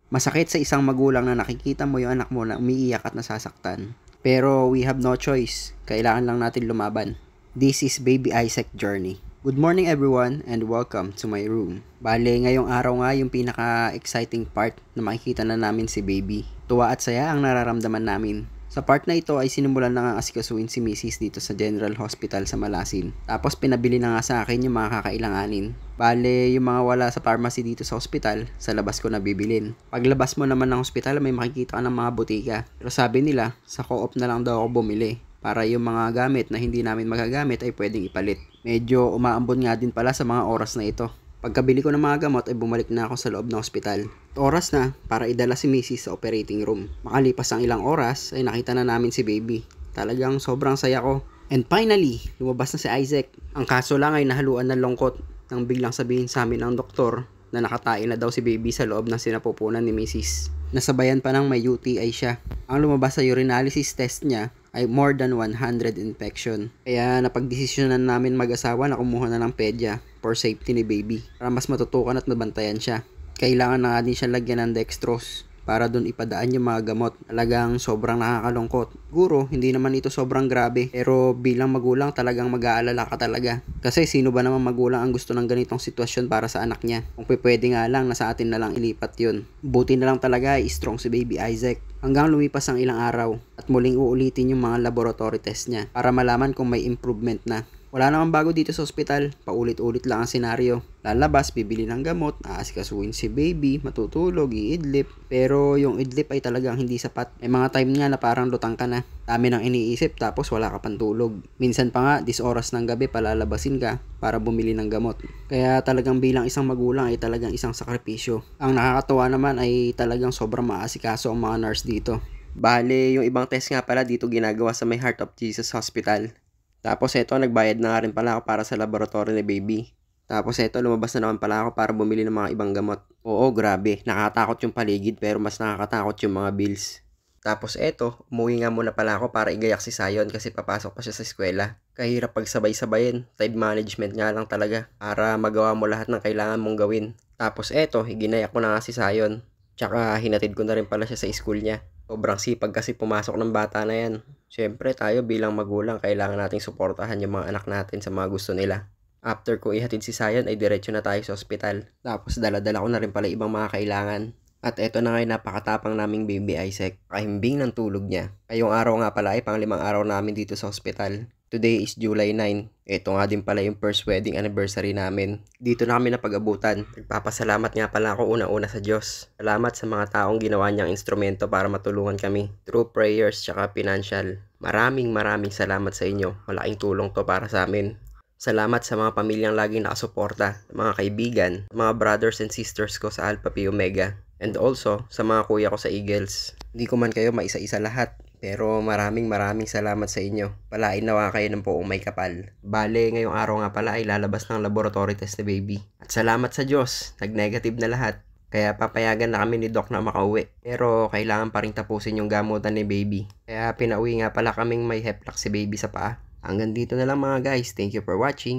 Masakit sa isang magulang na nakikita mo yung anak mo na umiiyak at nasasaktan. Pero we have no choice. Kailangan lang natin lumaban. This is Baby Isaac Journey. Good morning everyone and welcome to my room. Bale, ngayong araw nga yung pinaka-exciting part na makikita na namin si Baby. Tuwa at saya ang nararamdaman namin. Sa part na ito ay sinimulan na nga asikasuhin si Mrs. dito sa General Hospital sa Malasin. Tapos pinabili na nga sa akin yung mga kakailanganin. Bale, yung mga wala sa pharmacy dito sa hospital, sa labas ko na bibilin. Paglabas mo naman ng hospital, may makikita ka ng mga butika. Pero sabi nila, sa co-op na lang daw ako bumili. Para yung mga gamit na hindi namin magagamit ay pwedeng ipalit. Medyo umaambon nga din pala sa mga oras na ito. Pagkabili ko ng mga gamot ay bumalik na ako sa loob ng ospital. Oras na para idala si Mrs. sa operating room. Makalipas ang ilang oras ay nakita na namin si Baby. Talagang sobrang saya ko. And finally, lumabas na si Isaac. Ang kaso lang ay nahaluan ng lungkot nang biglang sabihin sa amin ng doktor na nakatain na daw si Baby sa loob ng sinapupunan ni Mrs. Nasabayan pa ng may UTI siya. Ang lumabas sa urinalysis test niya ay more than 100 infection. Kaya napagdesisyonan namin mag-asawa na kumuha na ng pedya for safety ni Baby para mas matutukan at mabantayan siya. Kailangan na nga din siya lagyan ng dextrose para dun ipadaan yung mga gamot. Talagang sobrang nakakalungkot. Siguro, hindi naman ito sobrang grabe. Pero bilang magulang, talagang mag-aalala ka talaga. Kasi sino ba naman magulang ang gusto ng ganitong sitwasyon para sa anak niya? Kung pwede nga lang, nasa atin na lang ilipat yun. Buti na lang talaga ay strong si Baby Isaac. Hanggang lumipas ang ilang araw at muling uulitin yung mga laboratory test niya para malaman kung may improvement na. Wala namang bago dito sa ospital, paulit-ulit lang ang senaryo. Lalabas, bibili ng gamot, aasikasuhin si Baby, matutulog, iidlip. Pero yung idlip ay talagang hindi sapat. May mga time nga na parang lutang ka na. Dami nang iniisip tapos wala ka pang tulog. Minsan pa nga, dis oras ng gabi palalabasin ka para bumili ng gamot. Kaya talagang bilang isang magulang ay talagang isang sakripisyo. Ang nakakatuwa naman ay talagang sobrang maasikaso ang mga nurse dito. Bale, yung ibang test nga pala dito ginagawa sa may Heart of Jesus Hospital. Tapos eto, nagbayad na nga rin pala ako para sa laboratory ni Baby. Tapos eto, lumabas na naman pala ako para bumili ng mga ibang gamot. Oo, grabe. Nakatakot yung paligid pero mas nakakatakot yung mga bills. Tapos eto, umuwi nga muna pala ako para igayak si Zion kasi papasok pa siya sa eskwela. Kahirap pagsabay-sabayin. Time management nga lang talaga para magawa mo lahat ng kailangan mong gawin. Tapos eto, iginayak ko na nga si Zion. Tsaka hinatid ko na rin pala siya sa school niya. Sobrang sipag kasi pumasok ng bata na yan. Siyempre tayo bilang magulang kailangan nating suportahan yung mga anak natin sa mga gusto nila. After ko ihatid si Zion ay diretso na tayo sa ospital. Tapos dala-dala ko na rin pala ibang mga kailangan. At eto na nga yung napakatapang naming Baby Isaac. Kahimbing ng tulog niya. Ngayong araw nga pala ay pang-5 araw namin dito sa ospital. Today is July 9. Ito nga din pala yung first wedding anniversary namin. Dito na kami napag-abutan. Nagpapasalamat nga pala ako una-una sa Diyos. Salamat sa mga taong ginawa niyang instrumento para matulungan kami. Through prayers tsaka financial. Maraming salamat sa inyo. Malaking tulong to para sa amin. Salamat sa mga pamilyang laging nakasuporta, mga kaibigan, mga brothers and sisters ko sa Alpha Pi Omega. And also, sa mga kuya ko sa Eagles. Hindi ko man kayo maisa-isa lahat. Pero maraming salamat sa inyo. Palain nawa kayo ng buong may kapal. Bale, ngayong araw nga pala ay lalabas ng laboratory test ni Baby. At salamat sa Diyos, nag-negative na lahat. Kaya papayagan na kami ni Doc na makauwi. Pero kailangan pa rin tapusin yung gamutan ni Baby. Kaya pinauwi nga pala kaming may heplak si Baby sa paa. Hanggang dito na lang mga guys. Thank you for watching.